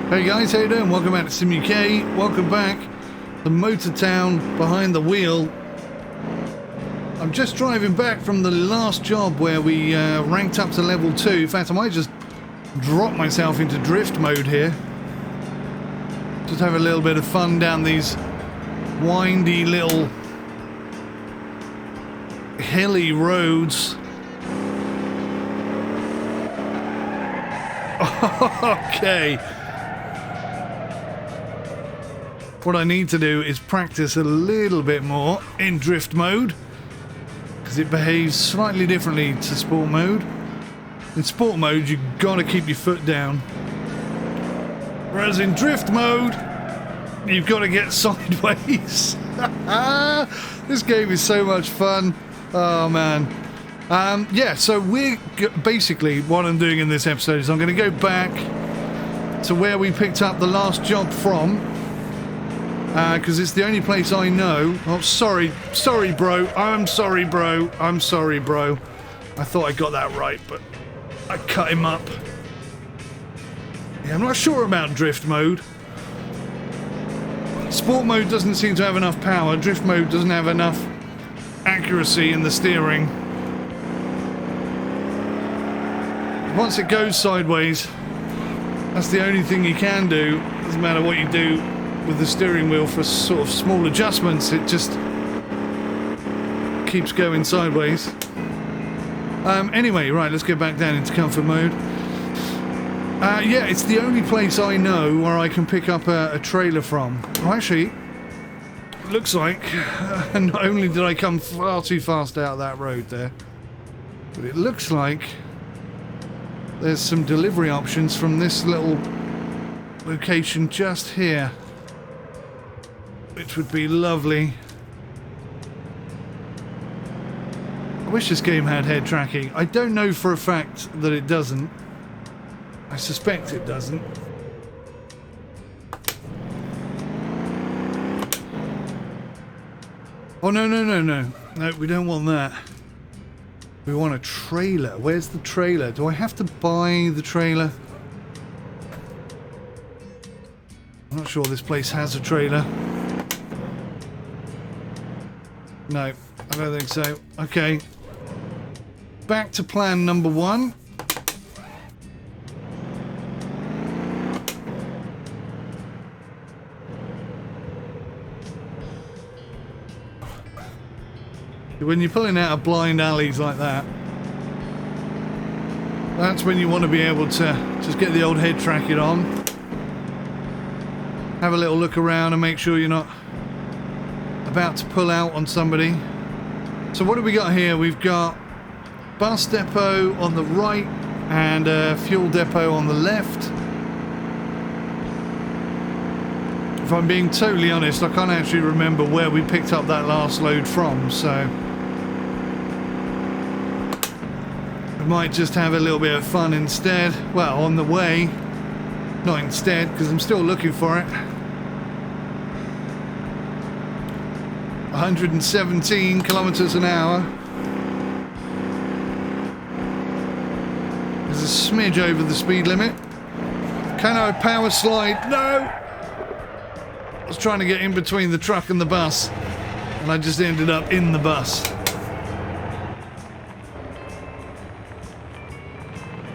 Hey guys, how you doing? Welcome back to 𝗦𝘂𝗽𝗍. Welcome back. The motor town behind the wheel. I'm just driving back from the last job where we ranked up to level 2. In fact, I might just drop myself into drift mode here. Just have a little bit of fun down these windy little hilly roads. Okay. What I need to do is practice a little bit more in drift mode, because it behaves slightly differently to sport mode. In sport mode, you've got to keep your foot down. Whereas in drift mode, you've got to get sideways. This game is so much fun. Oh, man. Yeah, so we're basically, what I'm doing in this episode is I'm going to go back to where we picked up the last job from. Because it's the only place I know. Oh, sorry bro. I'm sorry bro. I thought I got that right, but I cut him up. Yeah, I'm not sure about drift mode. Sport mode doesn't seem to have enough power. Drift mode doesn't have enough accuracy in the steering. Once it goes sideways, that's the only thing you can do. Doesn't matter what you do with the steering wheel for sort of small adjustments, it just keeps going sideways. Anyway, right, let's get back down into comfort mode. Yeah, it's the only place I know where I can pick up a trailer from. Oh, actually, looks like not only did I come far too fast out that road there, but it looks like there's some delivery options from this little location just here, which would be lovely. I wish this game had head tracking. I don't know for a fact that it doesn't. I suspect it doesn't. Oh, no. No, we don't want that. We want a trailer. Where's the trailer? Do I have to buy the trailer? I'm not sure this place has a trailer. No, I don't think so. Okay. Back to plan number 1. When you're pulling out of blind alleys like that, that's when you want to be able to just get the old head tracking on. Have a little look around and make sure you're not about to pull out on somebody. So what have we got here? We've got bus depot on the right and a fuel depot on the left. If I'm being totally honest, I can't actually remember where we picked up that last load from, so we might just have a little bit of fun instead. Well, on the way. Not instead, because I'm still looking for it. 117 kilometers an hour. There's a smidge over the speed limit. Can I power slide? No! I was trying to get in between the truck and the bus, and I just ended up in the bus.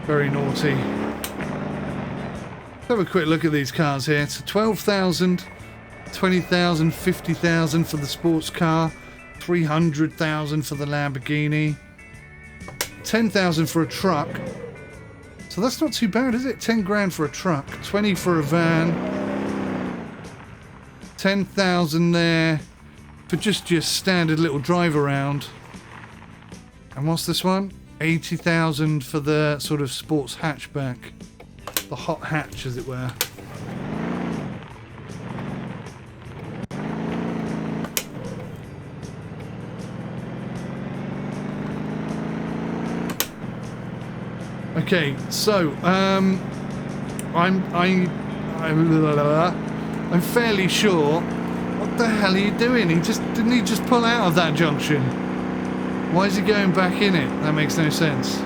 Very naughty. Let's have a quick look at these cars here. It's 12,000, 20,000, 50,000 for the sports car, 300,000 for the Lamborghini, 10,000 for a truck. So that's not too bad, is it? 10 grand for a truck, 20 for a van, 10,000 there for just your standard little drive around. And what's this one? 80,000 for the sort of sports hatchback. The hot hatch, as it were. Okay, so I'm fairly sure. What the hell are you doing? Didn't he just pull out of that junction? Why is he going back in it? That makes no sense.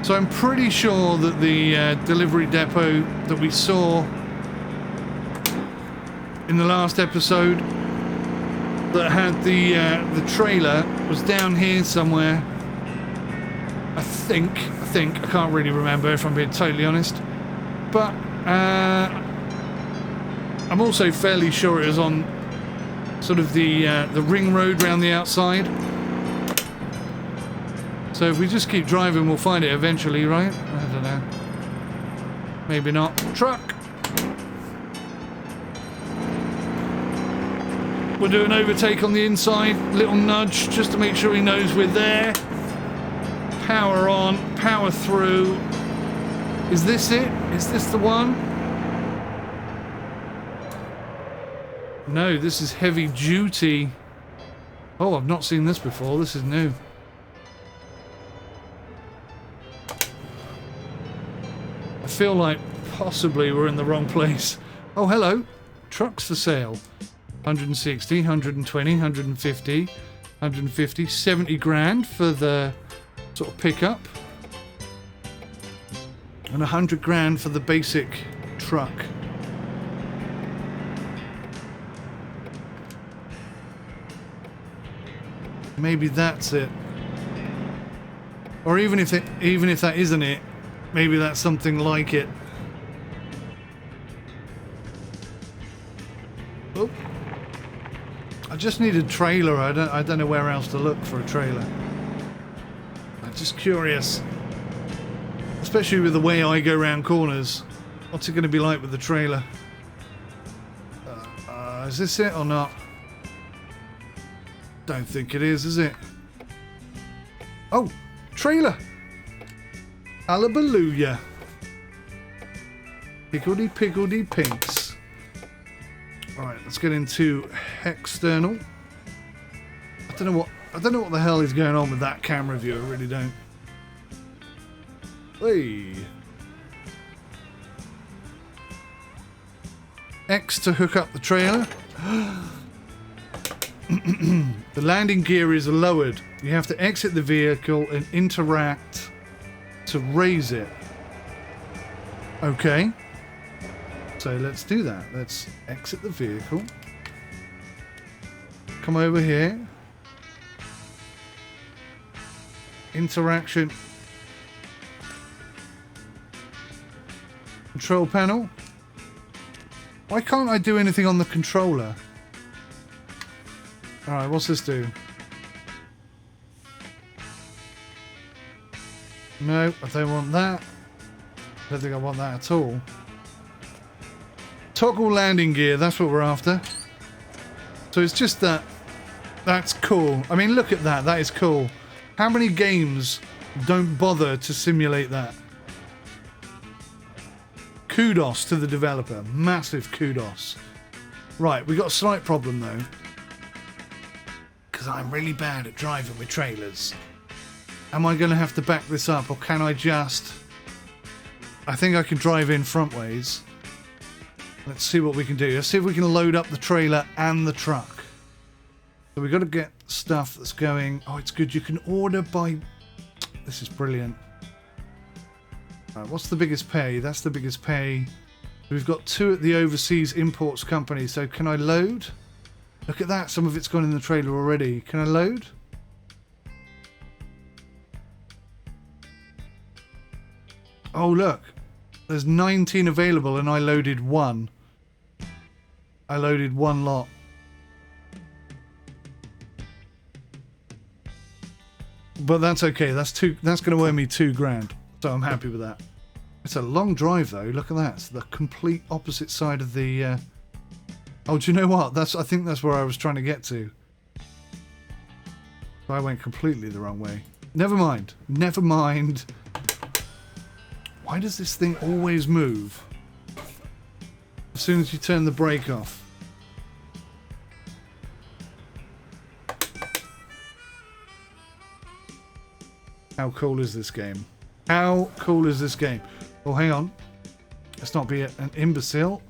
So I'm pretty sure that the delivery depot that we saw in the last episode that had the trailer was down here somewhere. I think I can't really remember if I'm being totally honest, but I'm also fairly sure it was on sort of the ring road round the outside. So if we just keep driving, we'll find it eventually, right? I don't know. Maybe not. Truck. We'll do an overtake on the inside, little nudge just to make sure he knows we're there. Power on, power through. Is this it? Is this the one? No, this is heavy duty. Oh, I've not seen this before. This is new. I feel like possibly we're in the wrong place. Oh, hello. Trucks for sale. 160, 120, 150, 150, 70 grand for the sort of pickup. And 100 grand for the basic truck. Maybe that's it. Or even if that isn't it, maybe that's something like it. Oh. I just need a trailer. I don't know where else to look for a trailer. I'm just curious. Especially with the way I go around corners. What's it going to be like with the trailer? Is this it or not? Don't think it is it? Oh, trailer! Hallelujah. Higgledy pinks. Alright, let's get into external. I don't know what the hell is going on with that camera view, I really don't. Hey. X to hook up the trailer. The landing gear is lowered. You have to exit the vehicle and interact to raise it. Okay. So let's do that. Let's exit the vehicle. Come over here. Interaction. Control panel. Why can't I do anything on the controller? Alright, what's this do? No, I don't want that. I don't think I want that at all. Toggle landing gear, that's what we're after. So it's just that. That's cool. I mean, look at that. That is cool. How many games don't bother to simulate that? Kudos to the developer. Massive kudos. Right, we got a slight problem though. Because I'm really bad at driving with trailers. Am I going to have to back this up, or can I just... I think I can drive in front ways. Let's see what we can do. Let's see if we can load up the trailer and the truck. So we've got to get stuff that's going... Oh, it's good. You can order by... This is brilliant. Right, what's the biggest pay? That's the biggest pay. We've got 2 at the overseas imports company. So can I load? Look at that. Some of it's gone in the trailer already. Can I load? Oh, look. There's 19 available and I loaded 1. I loaded 1 lot. But that's okay. That's going to earn me 2 grand. So I'm happy with that. It's a long drive though. Look at that. It's the complete opposite side of the... Oh, do you know what? I think that's where I was trying to get to. I went completely the wrong way. Never mind. Never mind. Why does this thing always move as soon as you turn the brake off? How cool is this game? How cool is this game? Oh, hang on. Let's not be an imbecile.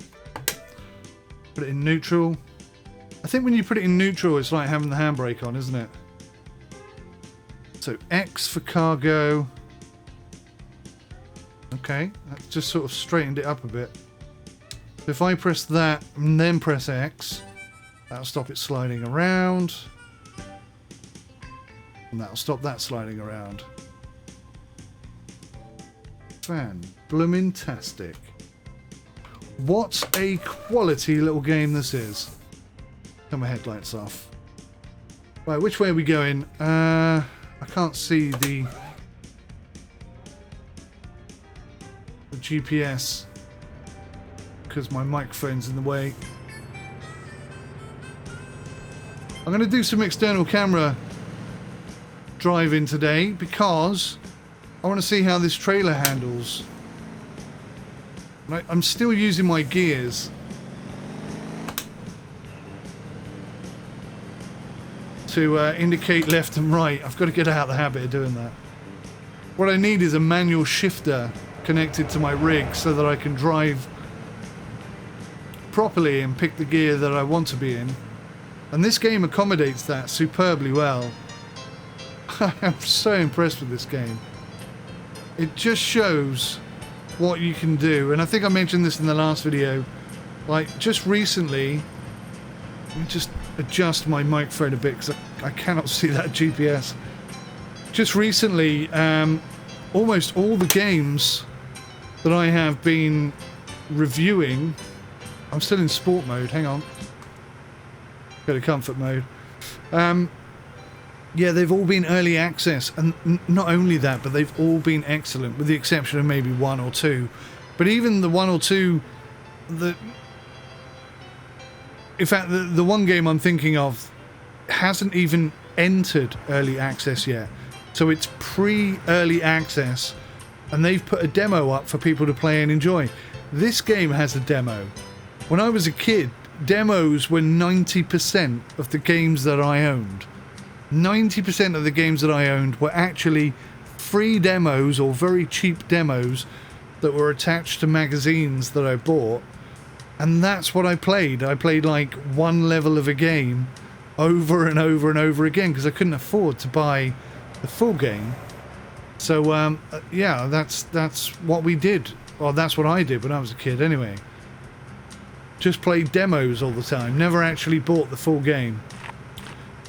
Put it in neutral. I think when you put it in neutral, it's like having the handbrake on, isn't it? So X for cargo. Okay, that just sort of straightened it up a bit. If I press that and then press X, that'll stop it sliding around. And that'll stop that sliding around. Fan-bloomin-tastic. What a quality little game this is. Turn my headlights off. Right, which way are we going? I can't see the GPS because my microphone's in the way. I'm going to do some external camera driving today because I want to see how this trailer handles. I'm still using my gears to indicate left and right. I've got to get out of the habit of doing that. What I need is a manual shifter connected to my rig so that I can drive properly and pick the gear that I want to be in. And this game accommodates that superbly well. I'm so impressed with this game. It just shows what you can do. And I think I mentioned this in the last video. Like, just recently, let me just adjust my microphone a bit because I cannot see that GPS. Just recently, almost all the games that I have been reviewing, I'm still in sport mode, hang on. Go to comfort mode. Yeah, they've all been early access, and not only that, but they've all been excellent, with the exception of maybe one or two. But even the one or two that... In fact, the one game I'm thinking of hasn't even entered early access yet. So it's pre-early access, and they've put a demo up for people to play and enjoy. This game has a demo. When I was a kid, demos were 90% of the games that I owned. 90% of the games that I owned were actually free demos or very cheap demos that were attached to magazines that I bought. And that's what I played. I played like one level of a game over and over and over again because I couldn't afford to buy the full game. So yeah, that's what we did. Well, that's what I did when I was a kid anyway. Just played demos all the time, never actually bought the full game.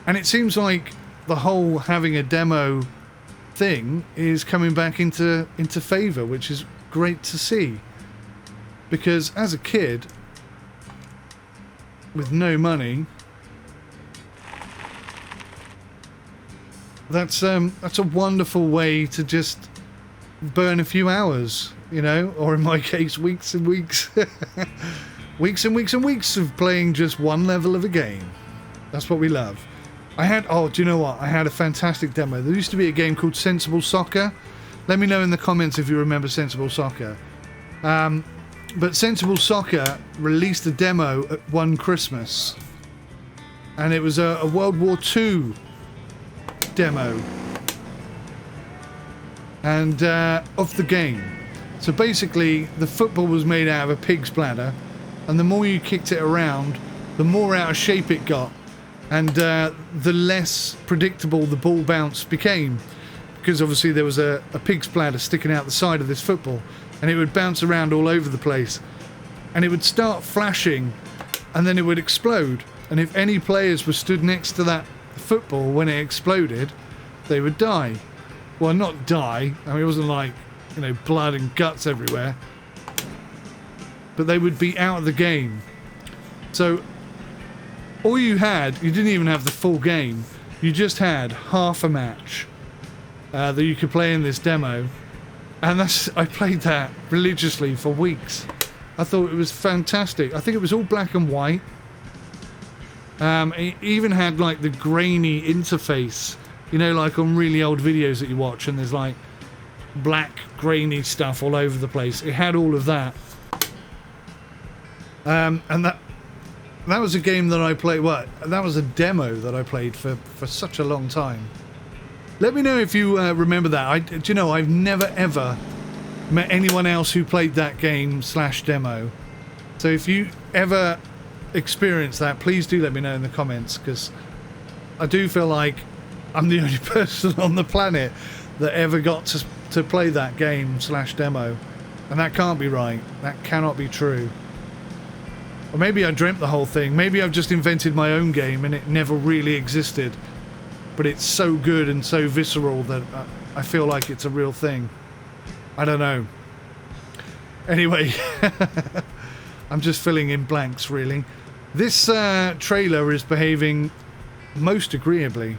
And it seems like the whole having a demo thing is coming back into favour, which is great to see. Because as a kid, with no money, that's a wonderful way to just burn a few hours, you know, or in my case, weeks and weeks. Weeks and weeks and weeks of playing just one level of a game. That's what we love. Oh, do you know what? I had a fantastic demo. There used to be a game called Sensible Soccer. Let me know in the comments if you remember Sensible Soccer. But Sensible Soccer released a demo at one Christmas. And it was a World War II demo. And of the game. So basically, the football was made out of a pig's bladder. And the more you kicked it around, the more out of shape it got. And the less predictable the ball bounce became. Because obviously there was a pig's bladder sticking out the side of this football. And it would bounce around all over the place. And it would start flashing. And then it would explode. And if any players were stood next to that football when it exploded, they would die. Well, not die. I mean, it wasn't like, you know, blood and guts everywhere. But they would be out of the game. So all you didn't even have the full game. You just had half a match that you could play in this demo. And I played that religiously for weeks. I thought it was fantastic. I think it was all black and white. It even had like the grainy interface, you know, like on really old videos that you watch and there's like black grainy stuff all over the place. It had all of that. And that was a game that I played. Well, that was a demo that I played for such a long time. Let me know if you remember that. Do you know, I've never ever met anyone else who played that game / demo. So if you ever experience that, please do let me know in the comments, because I do feel like I'm the only person on the planet that ever got to play that game / demo. And that can't be right. That cannot be true. Or maybe I dreamt the whole thing. Maybe I've just invented my own game and it never really existed. But it's so good and so visceral that I feel like it's a real thing. I don't know. Anyway, I'm just filling in blanks, really. This trailer is behaving most agreeably.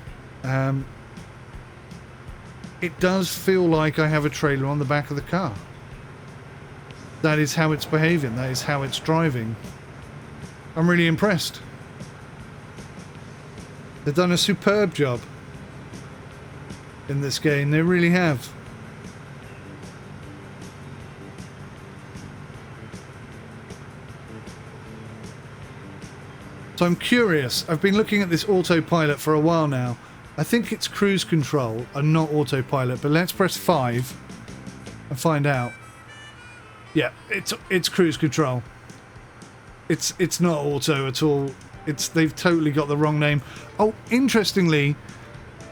It does feel like I have a trailer on the back of the car. That is how it's behaving. That is how it's driving. I'm really impressed. They've done a superb job in this game. They really have. So I'm curious. I've been looking at this autopilot for a while now. I think it's cruise control and not autopilot, but let's press 5 and find out. Yeah, it's cruise control. It's not auto at all. They've totally got the wrong name. Oh, interestingly,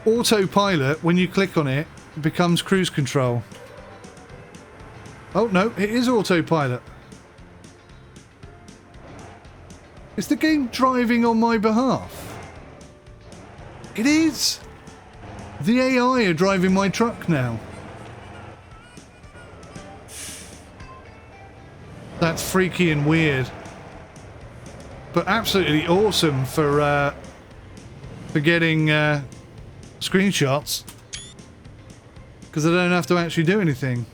autopilot, when you click on it, becomes cruise control. Oh no, it is autopilot. Is the game driving on my behalf? It is! The AI are driving my truck now. That's freaky and weird. But absolutely awesome for getting screenshots. Because I don't have to actually do anything.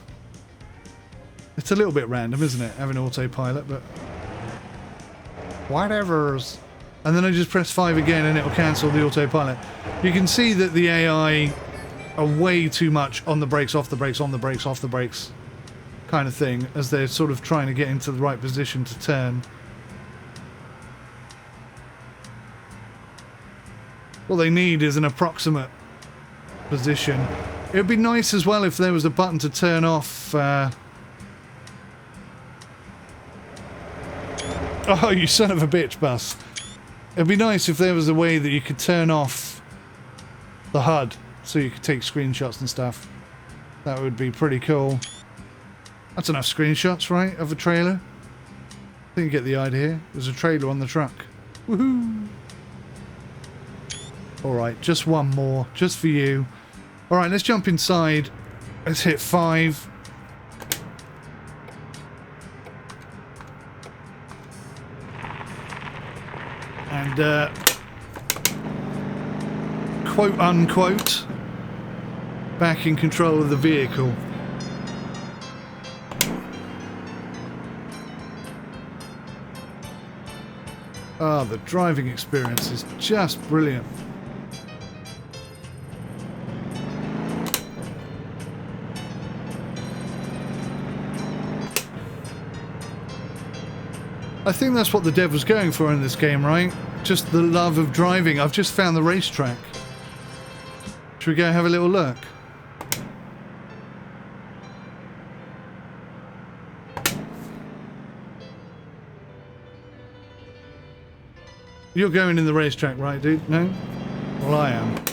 It's a little bit random, isn't it? Having autopilot, but... whatevers. And then I just press 5 again and it'll cancel the autopilot. You can see that the AI are way too much on the brakes, off the brakes, on the brakes, off the brakes kind of thing, as they're sort of trying to get into the right position to turn. What they need is an approximate position. It would be nice as well if there was a button to turn off... Oh, you son of a bitch, bus. It'd be nice if there was a way that you could turn off the HUD so you could take screenshots and stuff. That would be pretty cool. That's enough screenshots, right, of a trailer? I think you get the idea. There's a trailer on the truck. Woohoo! Alright, just one more, just for you. Alright, let's jump inside. Let's hit 5. And, quote unquote, back in control of the vehicle. Ah, the driving experience is just brilliant. I think that's what the dev was going for in this game, right? Just the love of driving. I've just found the racetrack. Should we go have a little look? You're going in the racetrack, right, dude? No? Well, I am.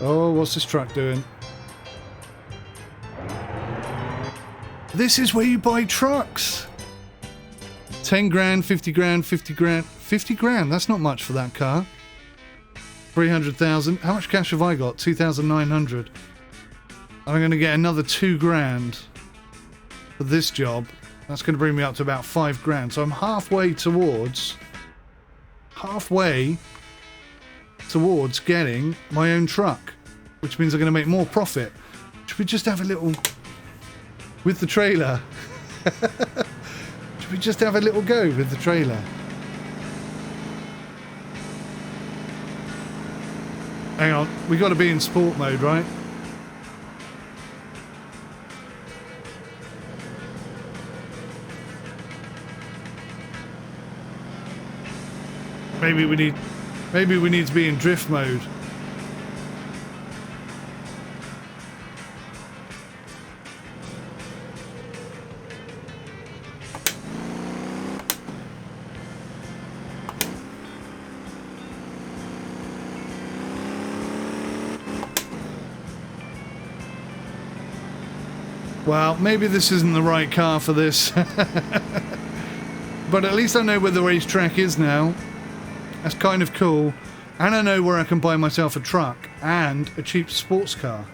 Oh, what's this truck doing? This is where you buy trucks. 10 grand, 50 grand, 50 grand. 50 grand, that's not much for that car. 300,000. How much cash have I got? 2,900. I'm going to get another 2 grand for this job. That's going to bring me up to about 5 grand. So I'm halfway towards getting my own truck, which means I'm going to make more profit. Should we just have a little... with the trailer? Should we just have a little go with the trailer? Hang on, we got to be in sport mode, right? Maybe we need to be in drift mode. Well, maybe this isn't the right car for this. But at least I know where the racetrack is now. That's kind of cool. And I know where I can buy myself a truck and a cheap sports car.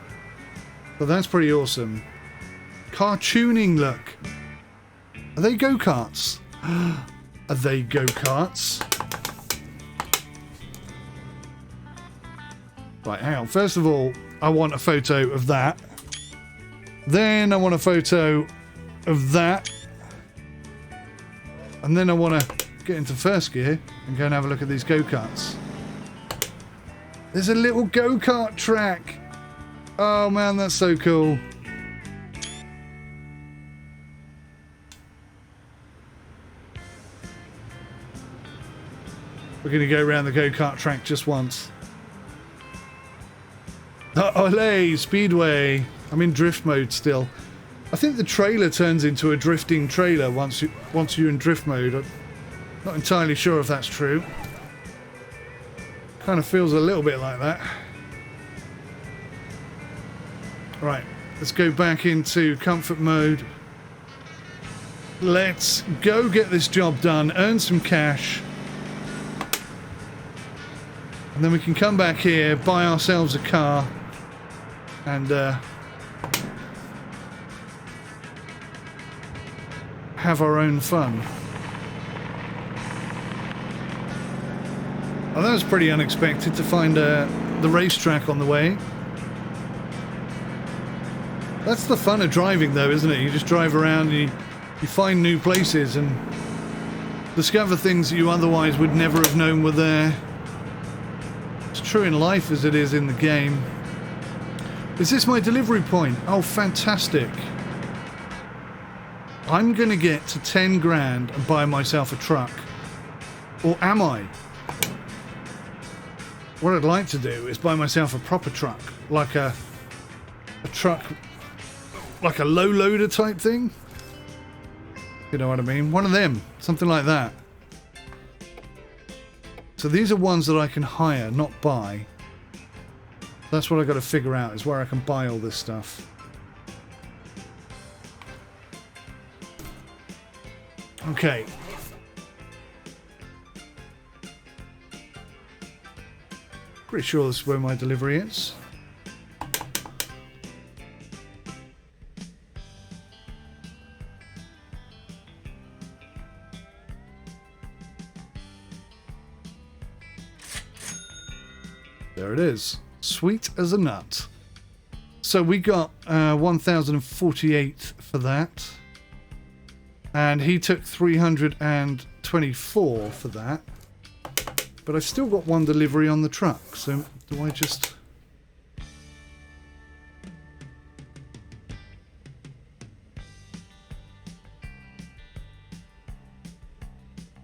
So that's pretty awesome. Car tuning, look. Are they go-karts? Are they go-karts? Right, hang on. First of all, I want a photo of that. Then I want a photo of that. And then I want to get into first gear and go and have a look at these go-karts. There's a little go-kart track. Oh man, that's so cool. We're going to go around the go-kart track just once. Olé, Speedway. I'm in drift mode still. I think the trailer turns into a drifting trailer once you're in drift mode. I'm not entirely sure if that's true. Kind of feels a little bit like that. Right, let's go back into comfort mode. Let's go get this job done, earn some cash. And then we can come back here, buy ourselves a car, and have our own fun. Oh, that was pretty unexpected to find the racetrack on the way. That's the fun of driving though, isn't it? You just drive around and you find new places and discover things that you otherwise would never have known were there. It's true in life as it is in the game. Is this my delivery point? Oh, fantastic. I'm going to get to 10 grand and buy myself a truck. Or am I? What I'd like to do is buy myself a proper truck. Like a truck, like a low loader type thing. You know what I mean? One of them. Something like that. So these are ones that I can hire, not buy. That's what I've got to figure out, is where I can buy all this stuff. Okay. Pretty sure this is where my delivery is. There it is. Sweet as a nut. So we got 1,048 for that. And he took 324 for that. But I've still got one delivery on the truck. So do I just...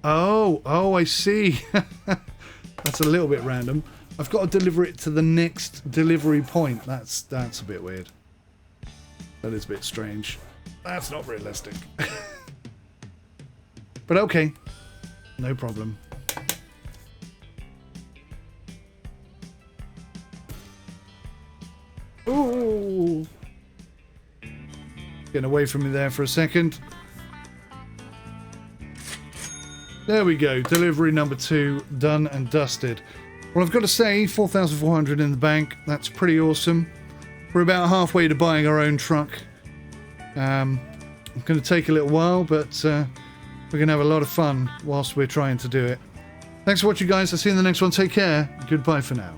Oh, I see. That's a little bit random. I've got to deliver it to the next delivery point. That's a bit weird. That is a bit strange. That's not realistic. But okay. No problem. Ooh. Getting away from me there for a second. There we go. Delivery number 2 done and dusted. Well, I've got to say, 4,400 in the bank. That's pretty awesome. We're about halfway to buying our own truck. It's going to take a little while, but we're going to have a lot of fun whilst we're trying to do it. Thanks for watching, guys. I'll see you in the next one. Take care. Goodbye for now.